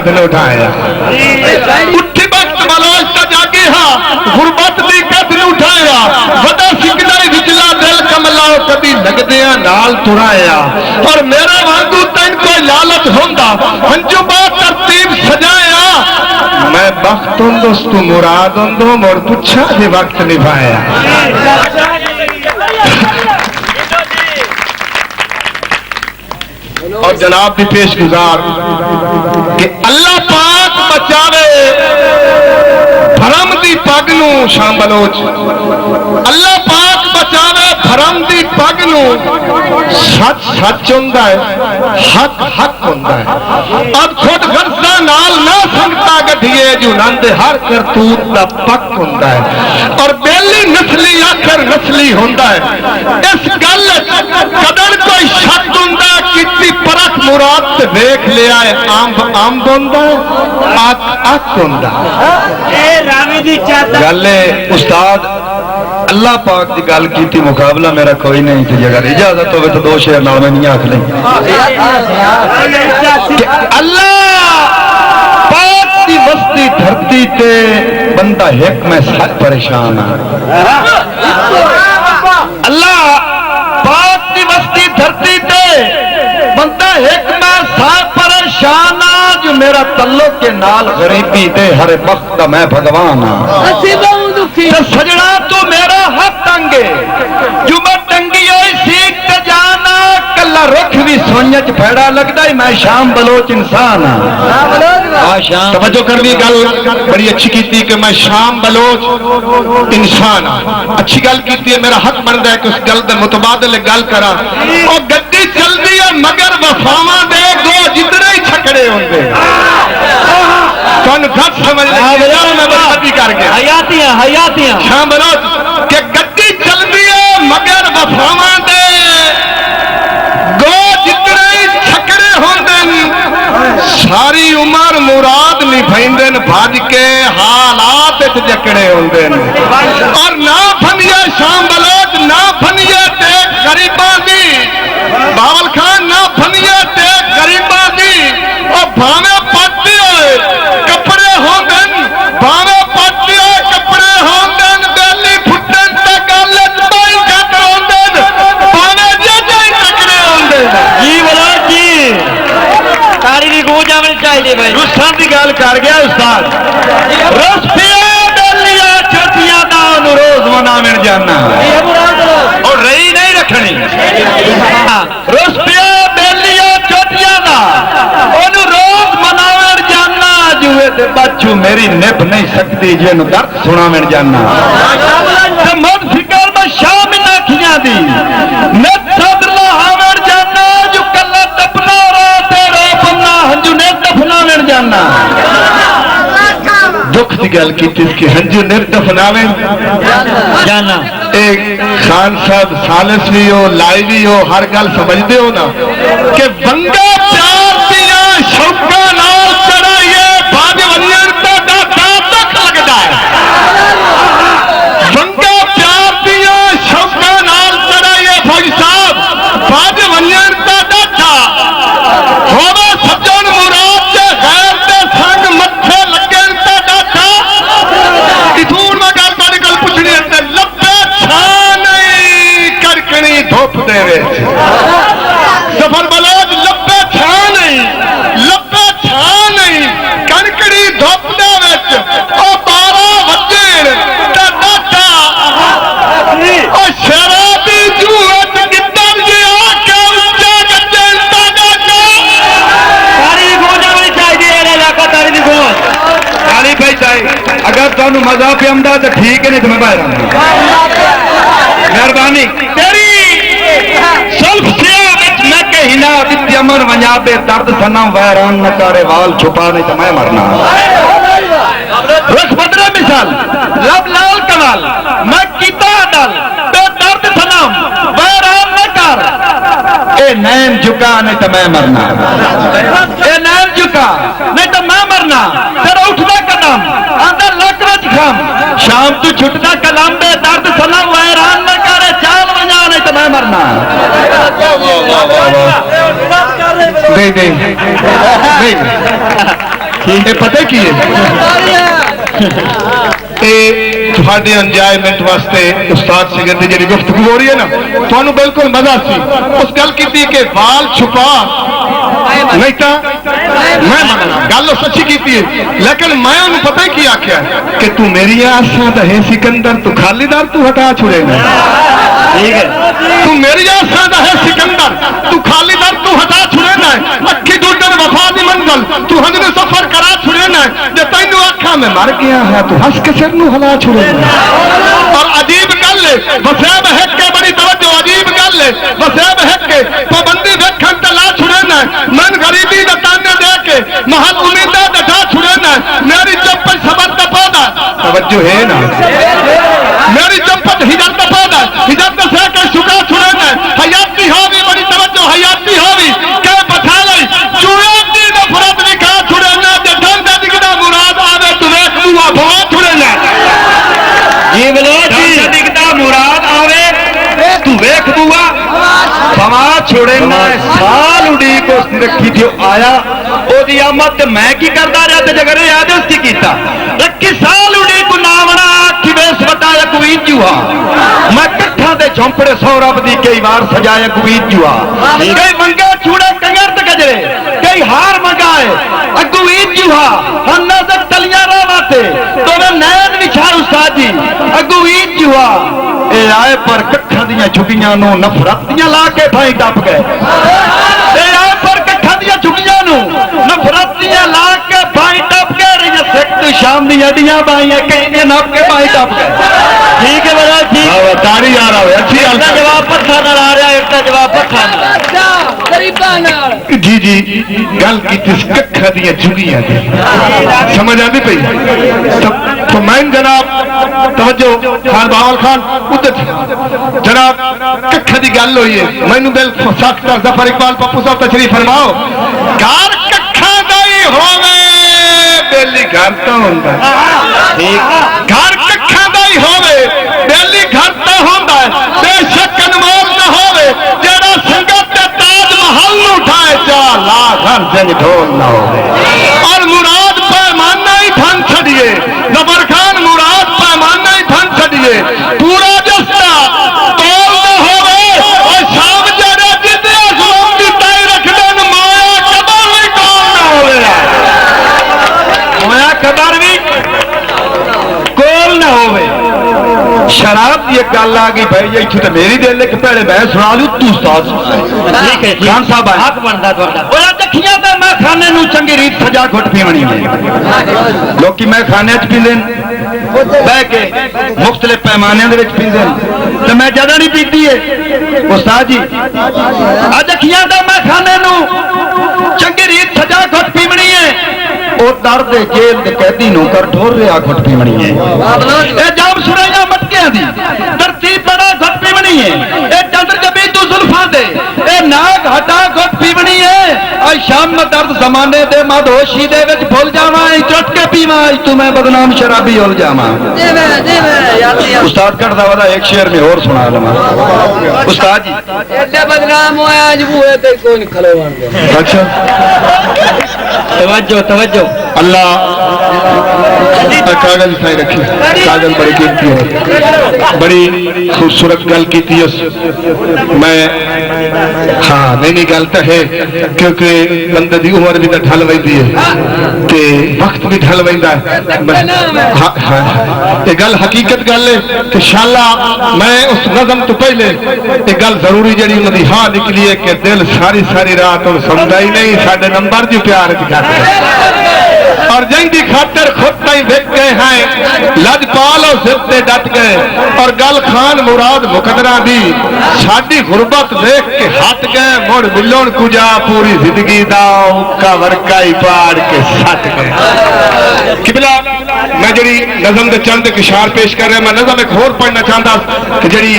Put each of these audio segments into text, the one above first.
कद न उठाया उठी वक्त बलोच तो जागे हाँ गुरबत दी कद न उठाया वदा सिकदा विचला दिल कमला कदी लगदे नाल तुराया और मेरा वांगू तैन कोई लालच होंदा हंजू बात तरतीब सजाया मैं बख्त दोस्तू मुराद होंदो मोर पुछा दे वक्त निभाया। और जनाब भी पेश गुजार कि अल्लाह पाक बचावे भरम दी पग नू शाम बलोच अल्लाह पाक बचावे भरम दी पग नू सच सच हुंदा है हक हक हुंदा है अब खुद गरसा नाल ना संगता गठिए जो नंद हर करतूत दा पक हुंदा है और बेली नस्ली आखिर नस्ली हुंदा है इस गल कदर कोई शक हुंदा कितनी परख मुराद से देख लिया है आम आम हुंदा आक आक हुंदा गल उस्ताद अल्लाह पाक की गल की मुकाबला मेरा कोई नहीं थी अगर इजाजत हो तो दो शेर नाल मैं नहीं आख लें अल्लाह पाक की वस्ती धरती ते बंदा एक में सब परेशान है अल्लाह पाक की वस्ती धरती ते बंदा एक में सब परेशान है जो मेरा तल्लुक के नाल गरीबी दे हर वक्त का मैं भगवान हाँ सजना तू मेरा हक टंगे जो मैं टंगी हुई सीख ते जाना कला रुख भी सोने च फैड़ा लगता है मैं शाम बलोच इंसान हाँ तवज्जो कर दी गल बड़ी अच्छी की थी कि मैं शाम बलोच इंसान हाँ अच्छी गल की थी मेरा हक बनता है कि उस गल के मुतबादल गल करा और गड्डी चलती है मगर वफावा दे दो जितने ही छकड़े होंगे समझ हयातियां शाम बलोच के गड्डी चलती है मगर वफावा दे गो जितने ही छकड़े होंगे सारी उम्र मुराद निभाइंदे भज के हालात जकड़े होंगे और ना फनिए शाम बलोच ना फनिए देख गरीबा दी बावल खान ना फनिए देख गरीबा दी और भावे पट्टी कपड़े होंगे भावे पट्टी कपड़े होंगे बेली फुटन तक गल बाई घट होंगे भावे जे तकड़े होंगे जी बोलो जी तारी दी गूंज आनी चाहिए भाई रुस्सा की गल कर गया उस्ताद रुस्सिया बेलिया छोटियां दा रोज मनावन जाना और रही नहीं रखनी रुस्सिया बेलिया छोटियां दा ओनू रोज मनावन जाना जुए ते बच्चू मेरी निभ नहीं सकती जिन दर्द सुनावन जाना ते मद फिकर में शामिल अखियां दी नित सदला हावन जाना जो कल्ला दफना रात रो बन्ना हंजू ने दफनावन जाना दुख की गल की इसकी हंजू ने दफनावन जाना एक खान साहब सालिस भी हो लाई भी हो हर गल समझते हो ना कि बंगा प्यार दिया शौका नाल चढ़ाइए बाज वनियन तो तक लगता है बंगा प्यार दिया शौका नाल चढ़ाइए फौजी साहब बाज वनियन तो डाठा होवे सज्जन मुराद के गैर दे संग मत्थे लगन तो डाठा इथूर में गल बड़ी गल पूछनी है लब्बे छा नहीं करकनी धुप दे सफर बलोच लब्बे छा नहीं कनकड़ी धुप दे ओ 12 वजे ते डाटा ओ शराबी जूत किधर गया के ऊंचा गज्जे ता डाटा तारी दी गूंज आनी चाहिए ये इलाका तारी दी गूंज तारी भाई चाहिए अगर तुहानू मजा पे आंदा तो ठीक है नहीं तो मैं बाहर आऊंगा मेहरबानी तेरी सुल्फ से मैं कहिना विद्यमन वंजाबे दर्द सनम वैरान न करे वाल छुपा नहीं तो मैं मरना रुख बदरे मिसाल लब लाल कमाल मैं कीता डल बे दर्द सनम वैरान न कर ए नैन झुका नहीं तो मैं मरना ए नैन झुका नहीं तो मैं मरना तेरा उठना कदम अंदर लक रच खम शाम तू छुटना कलम बे दर्द सनम वैरान न करे चाल वंजा नहीं तो मैं मरना नहीं ये पता की थोड़े एंजॉयमेंट वास्ते उस्ताद सिंगर की जी गुफ्तगू हो रही है ना, तो बिल्कुल मजा सी उस गल की कि वाल छुपा नहीं तो मैं मनना गल सच्ची की, लेकिन मैं उन्हें पता की आख्या कि तू मेरी आशा तो है सिकंदर, तू खालीदार तू हटा छुड़ेगा। ठीक है, तू मेरी आशा तो है सिकंदर, तू खालीदार तू हटा छुड़ेना है, अखी दूर वफा की मंजिल तू हमने सफर करा छुड़ेना है, जो तेनू आखा में मर गया है तू हंस के सिर नू हला छुड़ेना। और अजीब गल वसैब है के बड़ी तवज्जो, अजीब गल वसैब है के पाबंदी देखन ते ला छुड़ेना है, मन गरीबी दा ताने दे के महल उम्मीदा डटा छुड़ेना है, मेरी चप्पल सबर दा पौधा तवज्जो है ना, मेरी चप्पल हिजर दा पौधा हिजर दा से के सुका छुड़ेना है, हयाती होवी बड़ी तवज्जो हयाती होवी के बठा लई चूड़ा दी नफरत लिखा छुड़ेना, जठन दा दिखदा मुराद आवे तू देख बुआ भवा छुड़ेना। जी बलोच जी दिखदा मुराद आवे तू वेख बुआ भवा छुड़ेना। साल उड़ीक उस रखी थी आया ओदी आमद ते मैं की करदा रहा ते जगर याद है उसकी कीता 21 साल उड़ीक नावना कि बेस बताया कोई जुआ मैं कट्ठा दे झोंपड़े सौरभ दी कई बार सजाया कोई जुआ कई मंगा चूड़े कंगर ते गजरे कई हार मंगाए अगू ईद जुआ हन्ना से तलियां रावाते तो नैन विछा उस्ताद जी अगू ईद जुआ ए आए पर कट्ठा दियां छुट्टियां नु नफरत दियां ला के भाई टप गए, ए आए पर कट्ठा दियां छुट्टियां नु नफरत दियां ला के भाई टप गए, सिख तो शाम दी अडियां बाइयां कहीं नप के भाई टप गए। ठीक है बड़ा ठीक ताड़ी आ रहा है अच्छी गल जवाब पत्थर नाल आ रहा है, एक जवाब पत्थर जी जी गल की कट्ठा दियां झुगियां समझ आती पई तो मैं जनाब तवज्जो खान बावल खान उधर जनाब कट्ठा दी गल हुई है मैनू दिल सख्त जफर इकबाल पप्पू साहब तशरीफ फरमाओ घर कट्ठा दा ही होवे बेली घर तो होंदा घर कट्ठा दा ही होवे बेली घर तो होंदा बेशक अनमोल ना होवे जेड़ा संगत ते ताज महल नु उठाए चा ला घर जंग ढोल ना होवे और मुराद पैमाना ही धन छड़िए जफर खान मुराद पैमाना ही धन छड़िए पूरा जस्ता तोल ना होवे और शाम जरा जिते आसमान दी ताई रख देन माया कबर भी कौन ना होवे माया कबर भी कोल ना होवे। शराब की एक गल आ गई भाई इतनी तो मेरी दिल एक भैड़े मैं सुना लू तू उस्ताद ठीक है खान साहब हक बनता थोड़ा दखिया तो मैं खाने नू चंगी रीत सजा घुट पीवनी है लोग मैं खाने च पींदे बह के मुख्तलिफ पैमाने पींदे तो मैं ज्यादा नहीं पीती है उस्ताद जी दखिया तो मैं खाने नू चंगी रीत सजा घुट पीवनी है वो दर्द जेल के कैदी नू कर ठोर रहा घुट पीवनी है जाम सुरैया मटकिया दी तरतीब बड़ा घुट पीवनी है ए चंद्र जबी तू जुल्फा दे ए नाग हटा घुट पीवनी है आई शाम में दर्द जमाने दे मदहोशी दे विच भुल जावा चट के पीवा तू मैं बदनाम शराबी हो जावा। उस्ताद कटदा वाला एक शेर में और सुना लवा उस्ताद जी एडे बदनाम होया आज बूहे ते कोई खलो बन गया। अच्छा तवज्जो तवज्जो अल्लाह कागज साई रखी कागज बड़ी कीमती है बड़ी खूबसूरत गल की थी मैं हाँ नहीं गल तो है क्योंकि बंदे की उम्र भी तो ढल वही है ते वक्त भी ढल वही है गल हकीकत गल है कि शाला मैं उस नज़म तो पहले एक गल जरूरी जी उन्होंने हाँ निकली है कि दिल सारी सारी रात और समझा ही नहीं साढ़े नंबर जो प्यार और जिंदी खातर खुद नहीं देख गए हैं लजपाल और सिर से डट गए और गल खान मुराद मुकदरा दी साडी गुरबत देख के हट गए मुड़ मिलन कुजा पूरी जिंदगी दा का वर्का ही पाड़ के सट गए। किबला मैं जी नज़म के चंद एक इशार पेश कर रहा, मैं नज़म एक होर पढ़ना चाहता कि जी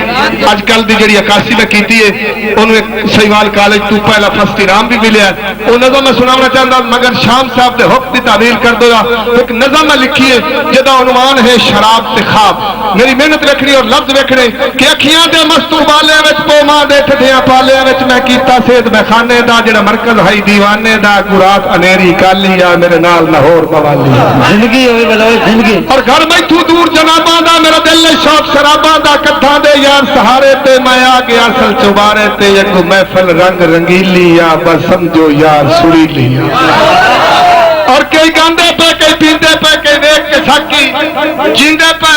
अजकल की जी अकासी में की है उन्होंने सहीवाल कॉलेज तू पहला फर्स्ट इनाम भी मिले, वो नज़म मैं सुनाना चाहता मगर शाम साहब के हुक्म की तामील कर दो। एक नज़म मैं लिखी है जिसका उन्वान है शराब ते ख्वाब। मेरी मेहनत वेखनी और लफ्ज वेखने कि अखियां दे मस्तू बालियां विच पोमा दे ठठियां पालियां विच मैं कीता सेहत मैखाने दा जेड़ा मरकज है दीवाने दा गुरात अनेरी काली आ मेरे नाल लाहौर मवाली जिंदगी होई बलो जिंदगी और घर मैथू दूर जनाबां दा मेरा दिल ने शौक शराबां दा कट्ठा दे यार सहारे ते मैं आ गया सल चुबारे ते एक महफिल रंग रंगीली आ बस समझो यार सुरीली और कई गांदे पे कई पींदे पे कई वेख के साकी जींदे पे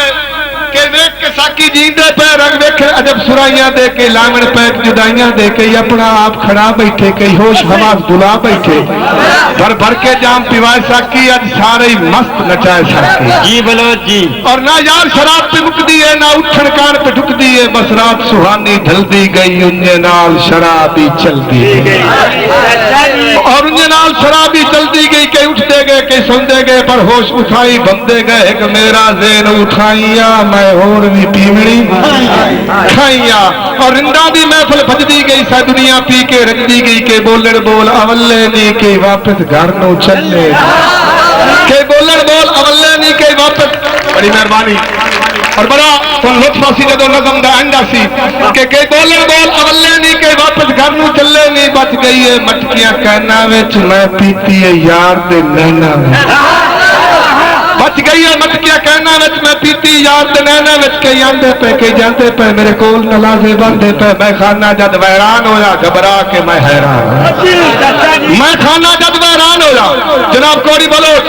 के वेख के साकी जींदे पे रंग वेख अजब सुराइयां दे के लावण पे जुदाइयां दे के अपना आप खड़ा बैठे कई होश हवास बुला बैठे भर भर के जाम पिवाए साकी आज सारे ही मस्त नचाए साकी जी बलोच जी। और ना यार शराब पे मुकदी है ना उठन कार पे ढुकदी है बस रात सुहानी ढलदी गई उन्हें नाल शराबी चलती गई और उन्हें नाल शराबी चलती गई कई उठते गए कई सुनते गए पर होश उठाई बंदे गए एक मेरा ज़ेन उठाइया मैं और भी पीवनी खाइया और रिंदा दी महफिल भजदी गई सा दुनिया पी के रखदी गई के बोलण बोल अवल्ले नी के वापस घर नो चले के बोलण बोल अवल्ले नी के वापस। बड़ी मेहरबानी और बड़ा तो लुत्फासी जो नज़म दा अंडा सी के बोलण बोल अवल्ले नी के वापस घर नु चले नी बच गई है मटकियां कहना विच मैं पीती है यार दे नैना बच गई है मटकिया कहना विच मैं पीती यार दे नैना विच कई आंदे पे कई जाते पे मेरे कोल नलाजे बंदे पे मैं खाना जद वैरान होया घबरा के मैं हैरान मैं खाना जद वैरान होया जनाब कोड़ी बलोच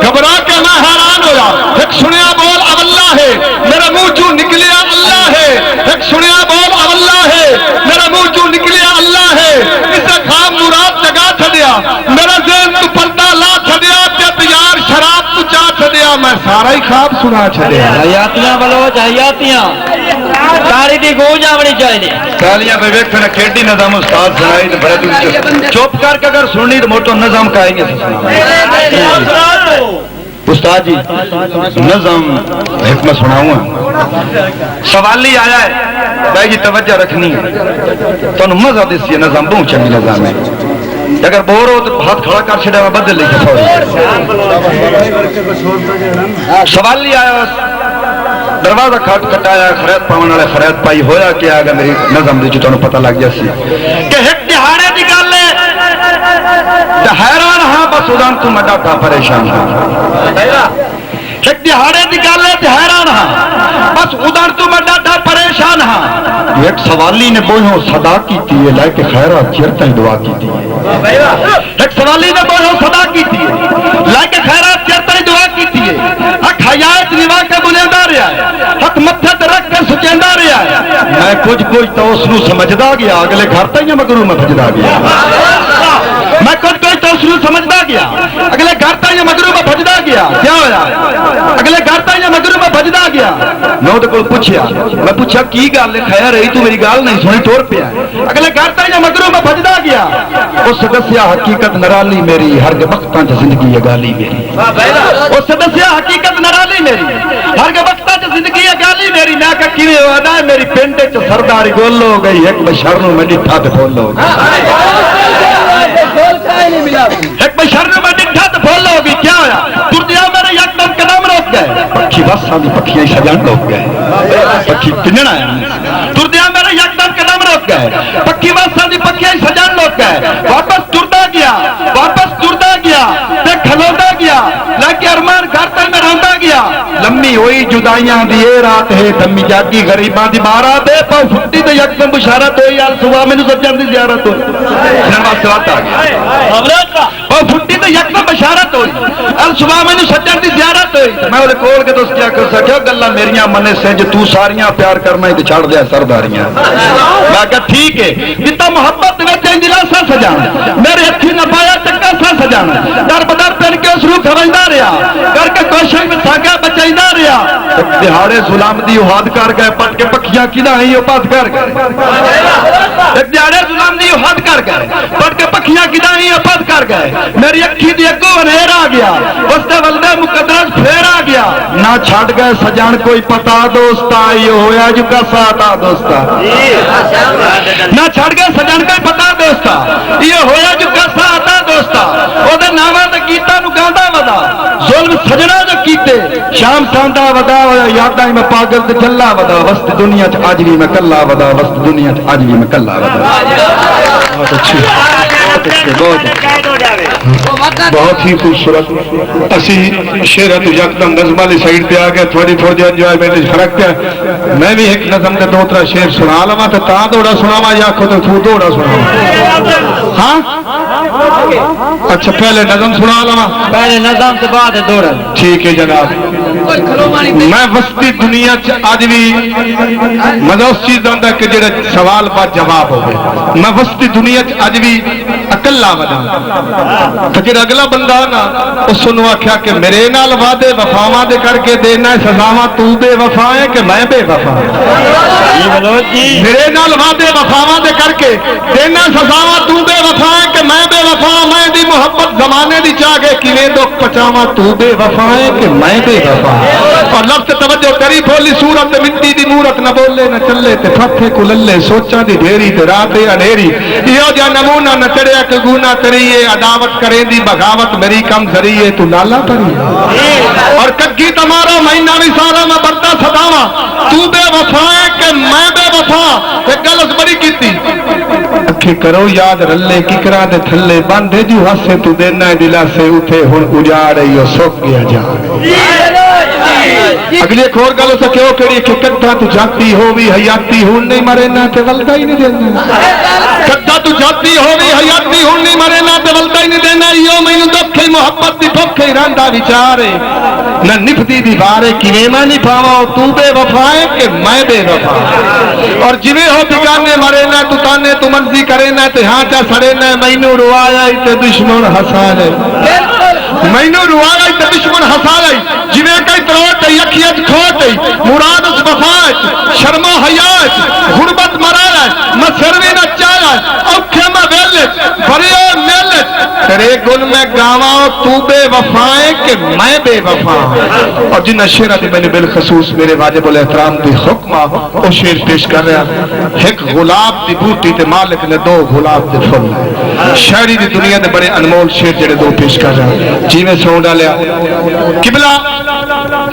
घबरा के मैं हैरान होया एक सुनिया बोल अवल्ला है मेरा मुंह चू निकलिया अल्लाह है एक सुनिया बोल अवल्ला है मेरा मुंह चू निकलिया अल्लाह है इसे खाम मुराद जगा छड़िया मेरा ज़हन तू पर्दा ला छड़िया जब यार शराब तू चा छड़िया मैं सारा ही ख्वाब सुना छड़िया हयातियां बलोच हयातियां तारी दी गूंज आवनी चाहिए तालियां पे वेखना खेडी नज़म उस्ताद सुनाई तो बड़ा दिल चुप करके अगर सुननी तो मोटो नज़म कहेंगे उस्ताद जी नज़म हिकमत सुनाऊंगा सवाली आया है भाई जी तवज्जो रखनी है तो मजा दिसी नज़म बहुत चंगी नज़म है अगर बोर हो तो हाथ खड़ा कर छड़ा बदल लिखे सवाली आया दरवाजा खट खटाया खरैत पावन वाले खरैत पाई होया क्या आगे मेरी नज़म दी तुहानू पता लग गया सी कि एक दिहाड़े दी गल है हैरान हाँ बस उदान तू मैं डाटा परेशान हाँ एक दिहाड़े की गल है हैरान हाँ बस उधर तू मैं डाटा परेशान हाँ एक सवाली ने बोलो सदा की थी लाके खैरा चिरता दुआ की थी एक सवाली ने बोलो सदा की थी लाके खैरा चिरता दुआ की थी हक हयात निभा के बुलेंदा रहा हक मत्थे ते रख के सुचेंदा रहा मैं कुछ तो उसनू समझदा गया अगले घर तक मगरू मैं भजदा गया मैं कुछ तो उसनू समझदा गया अगले घर तक मगरू मैं भजदा गया क्या होया अगले घर तक मगरू मैं भजदा गया मैं उहदे कोल पूछया मैं पूछा की गल है खैर रही तू मेरी गल नहीं सुनी टुर पिया अगले घर तक मगरू मैं भजदा गया उस दस्या हकीकत नराली मेरी हर वक्तां च जिंदगी है गाली मेरी उस दस्या हकीकत नराली मेरी हर वक्तां च जिंदगी है गाली मेरी मैं कहा किवें होदा मेरी पिंड च सरदारी गोल हो गई एक बशर नूं मैं डिठा ते फुल हो एक बशर नूं मैं डिठा ते फुल हो गई क्या होया तुरदिया मेरे यकदम कदम रोक गए पक्षी बसां दी पक्षियां सजन रोक गए पक्षी पिन्नण आया तुरदिया मेरे यकदम कदम रोक गए पक्षी बसां दी पक्षियां सजन रोक गए वापस तुरदा गया ते खलोदा गया लेके अरमान घर तक मैं रोंदा गया लम्मी हुई जुदाइयां दी ए रात है दमी जागी गरीबां दी बारात है पाव फुट्टी ते यकदम बुशारत होई यार सुबह मैनू सज्जन दी ज़ियारत होई नमाज सलात आ गई पाव फुट्टी ते यकदम बुशारत होई अल सुबह मैनू सज्जन दी ज़ियारत होई मैं ओदे कोल के दोस्त क्या कर सकिया गल्लां मेरियां मने सिंज तू सारियां प्यार करना ते छड़ दे सरदारियां मैं कहा ठीक है जितना मोहब्बत विच दिलासा सजाना मेरे हथी न पाया चक्का सा सजाना दर बदर पिन के उस रूह खवंदा रहा करके कोशिश में सागा बचाइंदा रहा दिहाड़े जुलाम दी हाथ कर गए पट के पखियां किदा ही पत कर गए एक दिहाड़े जुलाम दी हाथ कर गए पट के पखियां किदा ही पत कर गए मेरी अखी दी अगो अनेर आ गया उसते वलदे मुकद्दस फेर आ गया ना छड़ गए सजन कोई पता दोस्ता यो होया जुका साता दोस्ता ना छड़ गए सजन कोई पता दोस्ता ये होया जुका साता दोस्ता ओदे नावां ते गीतां नूं गांदा वदा जुल्म सजना जो कीते शाम सांदा वदा यादां में पागल ते ठल्ला वदा वस्त दुनिया च अज भी मैं कल्ला वदा वस्त दुनिया च अज भी मैं कल्ला वदा बहुत अच्छी बहुत ही खूबसूरत असी शेर तो यकदम नज़म वाली साइड पे आ गए थोड़ी थोड़ी एंजॉयमेंट फर्क है मैं भी एक नज़म के दो तरह शेर सुना लवा तो ता दौड़ा सुनावा या खुद तू दौड़ा सुनावा हाँ अच्छा पहले नज़म सुना लवा पहले नज़म से बाद दौड़ा ठीक है जनाब मैं वस्ती दुनिया च अज भी मजा उस चीज का कि जेड़ा सवाल बाद जवाब हो गए मैं वस्ती दुनिया च अज भी अकला वदा तो जेड़ा अगला बंदा ना उसनु आख्या कि मेरे नाल वादे वफावां दे करके देना सजावां तू बेवफा है कि मैं बेवफा मेरे नाल वादे वफावां दे करके देना सजावां तू बेवफा है कि मैं बेवफा मैं दी मोहब्बत जमाने दी चाह के किवें दुख पचावां तू बेवफा है कि मैं बेवफा और लफ्ज़ तवज्जो करी बोली सूरत मिट्टी दी मूरत न बोले न चले ते फथे कुलल्ले सोचा दी ढेरी ते रात अंधेरी इहो जा नमूना न चढ़िया के गुना करिए अदावत करेंदी बगावत मेरी कम जरिए तू नाला परी और कग्गी तमारा महीना भी सारा मैं बरता सदावा तू बेवफा है कि मैं बेवफा एक गल बड़ी कीती अखे करो याद रल्ले किकरा दे थल्ले बांधे जू हासे तू देना दिलासे उठे हुन उजाड़ इहो सुक गया जा अगली एक और गल उसे क्यों करी कि कद्दा तू जाती हो भी हयाती हूं नहीं मरे ना ते वलदा ही नहीं देना कद्दा तू जाती हो भी हयाती हूं नहीं मरे ना ते वलदा ही नहीं देना यो मैनू दुख मोहब्बत दी भुख रंदा विचारे न निभदी दीवारे किवें मैं नहीं पावा तू बेवफा है कि मैं बेवफा और जिवें हो बिगाने मरे ना तू ताने तू मर्जी करे ना ते हां चा सड़े ना मैनू रुआया ते दुश्मन हंसा ले मैनू रुआया ते दुश्मन हंसा ले जिवें कई तरोट अखियां च खोट मुराद उस वफात शर्मो हयात गुरबत मराला मैं सरवी न चाला औखे में वेले भरियो मेले तेरे गुण में गावा तू बेवफा है कि मैं बेवफा और जिन शेरा दी मैंने बिलखसूस मेरे वाजिब उल एहतराम दी हुक्म ओ शेर पेश कर रहा एक गुलाब दी बूटी ते मालिक ने दो गुलाब दे फुल शायरी दी दुनिया दे बड़े अनमोल शेर जेड़े दो पेश कर रहा जिवें सौ डालिया किबला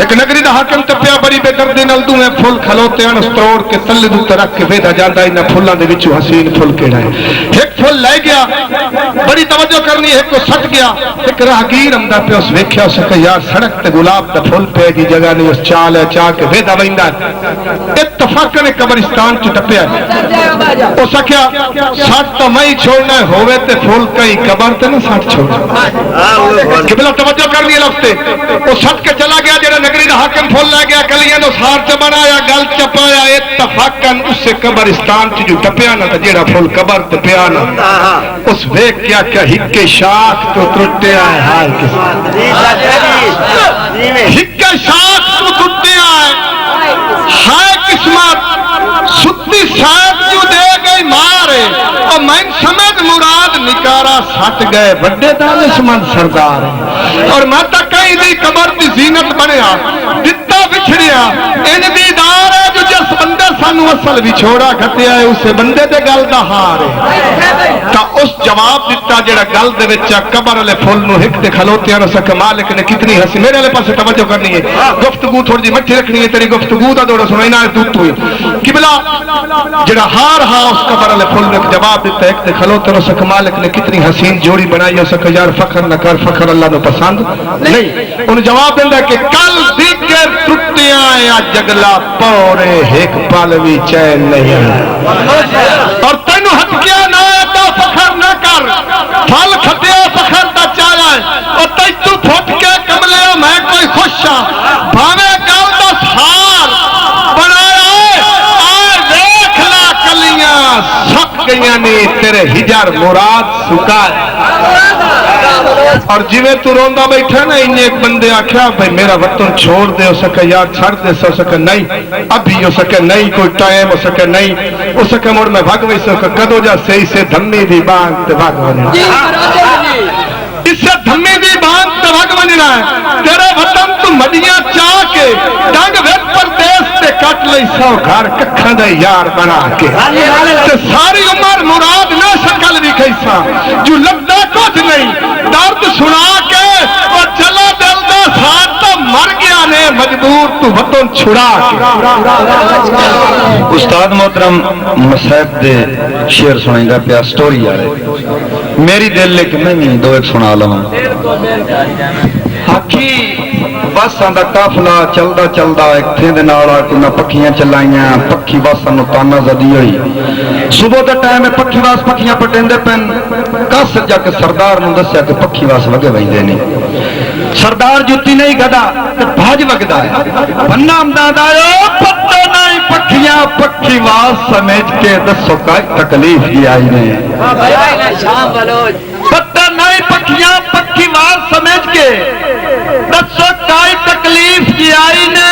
एक नगरी दा हाकिम टप्पिया बड़ी बेदर्दी नाल दूए फुल खलोते अन तोड़ के तल्ले दू रख के वेदा जांदा इन फुल्लां दे विचों हसीन फुल केड़ा है एक फुल ले गया बड़ी तवज्जो करनी एक को सट गया एक राहगीर अंदा पे उस वेख्या उस कहा यार सड़क ते गुलाब दा फुल पे दी जगह नहीं उस चाल है चाह के वेदा वंदा इत्तफाकन कब्रिस्तान च टप्पिया ओ सख्या सट तो मैं छोड़ना होवे ते फुल कई कब्र ते ना सट छोड़ किबला तवज्जो करनी लफ्ते ओ सट के चला गया जेड़ा नगरी दा हाकिम फुल ले गया कलियां नो सार च बनाया गल चपाया इत्तफाकन उस कब्रिस्तान च जो टप्पिया ना ते जेड़ा फुल कब्र ते पिया ना उस वेख क्या क्या हिक्के शाख तो टुटिया है हाल किस हिक्के शाख तो टुटिया है हाय किस्मत सुत्ती साथ जो दे गई मारे और मैं समझ मुराद निकारा सट गए बड़े दानिशमंद सरदार और मैं तक कहीं दी कमर की जीनत बनया दिता बिछड़िया इन दीदार है जो जिस बंदे सानू असल विछोड़ा घटिया है उस बंदे दे गल दा हार है ता उस जवाब दिता जेड़ा गल दे विच कबर वाले फुल नु हिक ते खलोतियां नु सक मालिक ने कितनी हंसी मेरे वाले पासे तवज्जो करनी है गुफ्तगू थोड़ी जी मट्ठी रखनी है तेरी गुफ्तगू दा दौड़ा सुनाइना है तू तू किबला जेड़ा हार हा उस कबर वाले फुल ने जवाब दिता एक ते खलोते नु सक मालिक ने कितनी हसीन जोड़ी बनाई है सक यार फखर न कर फखर अल्लाह नु पसंद नहीं उन जवाब देंदा कि कल दिकर टुटिया या जगला पौरे एक पल भी चैन नहीं और तेनू हटकिया ना तो फखर न कर फल खटिया फखर दा चाला और तू फुट के कमले मैं कोई खुश हां भावे गल दा हार बनाया आए देख ला कलियां सक गईयां ने तेरे हिजर मुराद सुका और जिवें तू रोंदा बैठा ना इन्हें एक बंदे आख्या भाई मेरा वतन छोड़ दे हो सके यार छड़ दे हो सके नहीं अभी हो सके नहीं कोई टाइम हो सके नहीं हो सके मुड़ में भाग वही सके कदो जा सही से धम्मी दी बांग ते भाग वने इससे धम्मी दी बांग ते भाग वने तेरे वतन तू मडियां चाह के के डंग वे परदेस ते कट लई 100 घर कखा दे यार बना के ते सारी उम्र मुराद ना शकल भी कैसा जो लगता कुछ नहीं दर्द सुना के और चला दिल दा साथ तो मर गया ने मजबूर तू वतन छुड़ा के। उस्ताद मोहतरम मसैब दे शेर सुनाएगा पिया स्टोरी वाले मेरी दिल लेके मैं भी दो एक सुना लवा। हाकी बसां दा काफला चलदा चलदा एक थे दे नाल कुना पखियां चलाइयां पखी बसां नु ताना जदी होई सुबह दा टाइम है पखी वास पखियां पटेंदे पेन कस जाके सरदार नु दस्या कि पखी वास वगे वैंदे ने सरदार जुत्ती नहीं गदा ते भाज वगदा है भन्ना अमदाद आयो पत्ता नहीं पखियां पखी वास समेट के दसो का तकलीफ की आई ने पत्ता नहीं पखियां पखी वास समेट के दसो काई तकलीफ की आई ने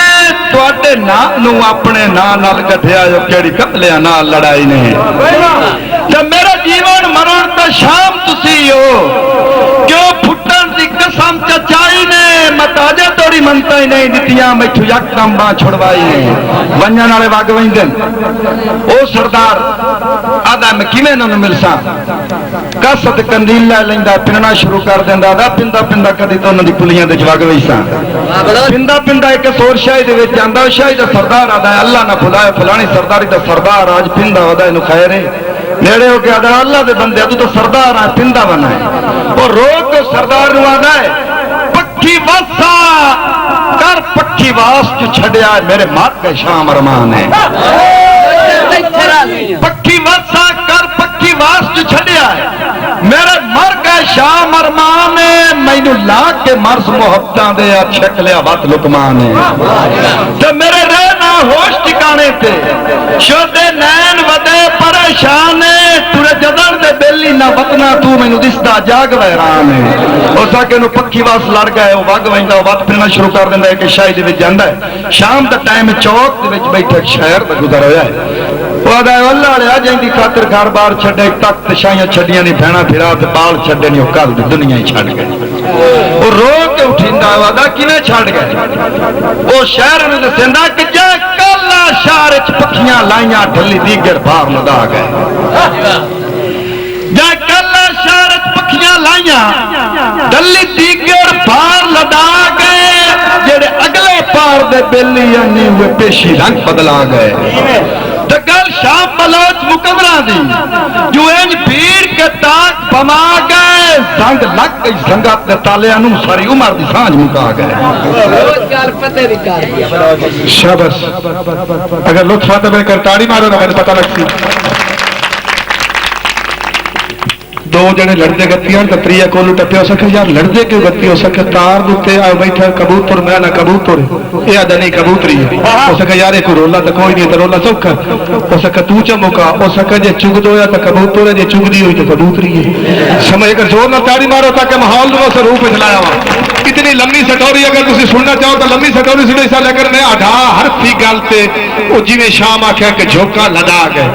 तुहाडे नाम नू अपने नाम नाल गठिया जो केड़ी कतलियां नाल लड़ाई ने जब मेरा जीवन मरण तो शाम तुसी हो क्यों फुटन दी कसम चचाई ने मताजे तोड़ी मनता ही नहीं दितियां मैथू यकदम बां छुड़वाई ने वंजन वाले वग वंदन ओ सरदार आदा मैं किवें इन्हां नू मिलसां कसत कंदील लै लैंदा पिनना शुरू कर देंदा दा पिंदा पिंदा कदी तो उन्हां दी पुलियां दे जवाग वैसा पिंदा पिंदा एक सोर शाही दे विच आंदा शाही दा सरदार आदा अल्लाह ना भुलाए फलानी सरदारी दा सरदार आज पिंदा वदा इनु खैर है नेड़े हो के आदा अल्लाह दे बंदे तू तो सरदार आ पिंदा बना है और रोक तो सरदार नु आदा है पक्की वसा कर पक्की वास जो छड़या मेरे मात का शाम अरमान है पक्की वसा कर पक्की वास जो छड़या मेरे मर गए शाम अरमान है मैनू ला के मर्ज मोहब्बतां दे छक लिया वत लुकमान है ते मेरे रहना होश ठिकाने ते शोदे नैन वदे परेशान है तुरे जदन दे बेली ना वतना तू मैनू दिसदा जाग वैरान है उसा के नु पक्की वास लड़ गए वो वग वैंदा वत फिरना शुरू कर देंदा है कि शाही दे विच जांदा है शाम दा टाइम चौक दे विच बैठे शहर दा गुजर होया है वादा अल्लाह वाले जिंदी खातिर घर बार छड़े तख्त शाहियां छड़ियां नहीं भैणा फिरा ते बाल छड़े नहीं कल दुनिया ही छड़ गए वो रो के उठिंदा वादा किवें छड़ गए वो शहर में दसेंदा कि जे कला शहर च पखियां लाइयां ढली दीगर बाहर लदा गए जे कला शहर च पखियां लाइयां ढली दीगर बाहर लदा गए जेड़े अगले पार दे बेली यानी वे पेशी रंग बदला गए गल शाम बलोच मुकदरा दी जो इंज भीड़ के ताक बमा गए संग लग गई संगत के तालियां नू सारी उम्र दी सांझ मुका गए शाबाश अगर लुत्फ आता मैं करताड़ी मारो ना मैंने पता लगती दो जने लड़ते गत्तियां तो त्रिया कोलू टपे हो सके यार लड़ते क्यों गत्ती हो सके तार दुते आ बैठा कबूतर मैं ना कबूतर ये आदा नहीं कबूतरी हो सके यार एक रोला तो कोई नहीं तो रोला सौखा हो सके तू चमका हो सके जे चुग दोया तो कबूतर है जे चुगदी हुई तो कबूतरी है समझ अगर जोर ना ताड़ी मारो ताकि माहौल नो स्वरूप चलाया हुआ इतनी लंबी सटोरी अगर तुम सुनना चाहो तो लंबी सटोरी सुने सा लेकर मैं आधा हर थी गलते वो जिवें शाम आख्या कि झोंका लदा गए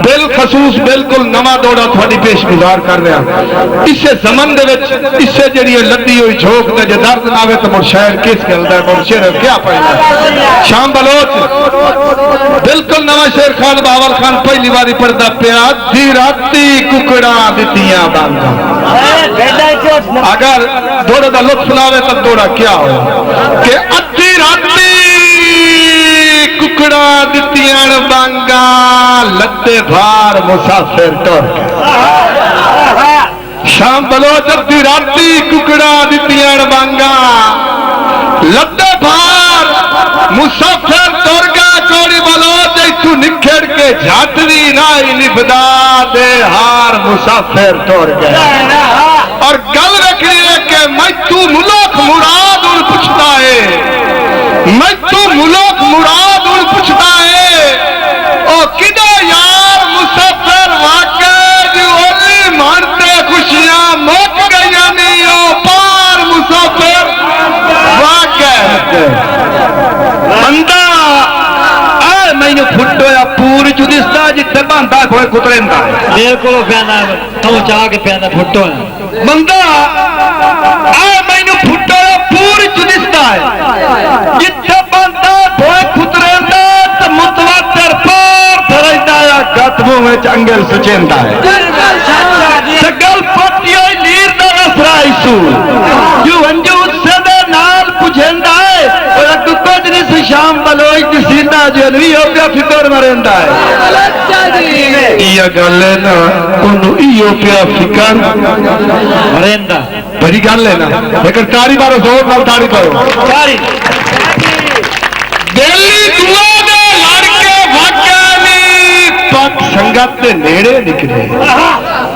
बिल खसूस बिल्कुल नवा दौड़ा थोड़ी पेश गुजार कर रहा इसे जमन दे विच इसे जेड़ी लद्दी हुई झोंक ते जे दर्द ना आवे तो मुड़ शायर किस गलदा है मुड़ शेर क्या पढ़ना शाम बलोच बिल्कुल नवा शेर खान बावल खान पहली बारी पढ़दा पिया दी राती कुकड़ा दितियां बांगा अगर दौड़े का लुत्फ लावे तो दौड़ा क्या हो कि अद्धी राती कुकड़ा दितियां बांगा लद्दे भार मुसाफिर टुर शाम बलोच अद्धी राती कुकड़ा दितियां बांगा लद्दे भार मुसाफिर टुर गया कोड़ी बलोच इथू निखड़ के झाटरी नाई निभदा दे हार मुसाफिर टुर गया और गल रखनी है कि मैं तू मुल्क मुराद उन पूछता है मैं तू मुल्क मुराद उन पूछता है ओ किदा यार मुसाफिर वाकई ओली मानते खुशियां मुक गई नहीं ओ पार मुसाफिर वाकई बंदा मैनू फुटोया पूरी चुदिस्ता जिथे बंदा कोई कुतरेंदा बिल्कुल प्यादा तो चाह के प्यादा फुटो बंदा मैनू फुटोया पूरी चुदिस्ता है जिथे ਵਿੱਚ ਅੰਗਲ ਸੁਚੇਂਦਾ ਹੈ सगल पट्टी लीर दा रसराई सूल जो अंजू से दे नाल पुछेंदा है और अग कुछ नहीं से शाम बलोच दी सीना जो नहीं हो गया फिकर मरेंदा है ये गल है ना उन्होंने इयो पिया फिकर मरेंदा बड़ी गल है ना लेकिन तारी बारो जोर नाल तारी करो तारी दिल्ली दुआ दे लड़के वाकई पक संगत दे नेड़े निकले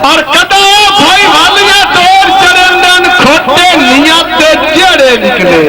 और कदा भाई वालिया दौर चरण खोटे नियत दे जड़े निकले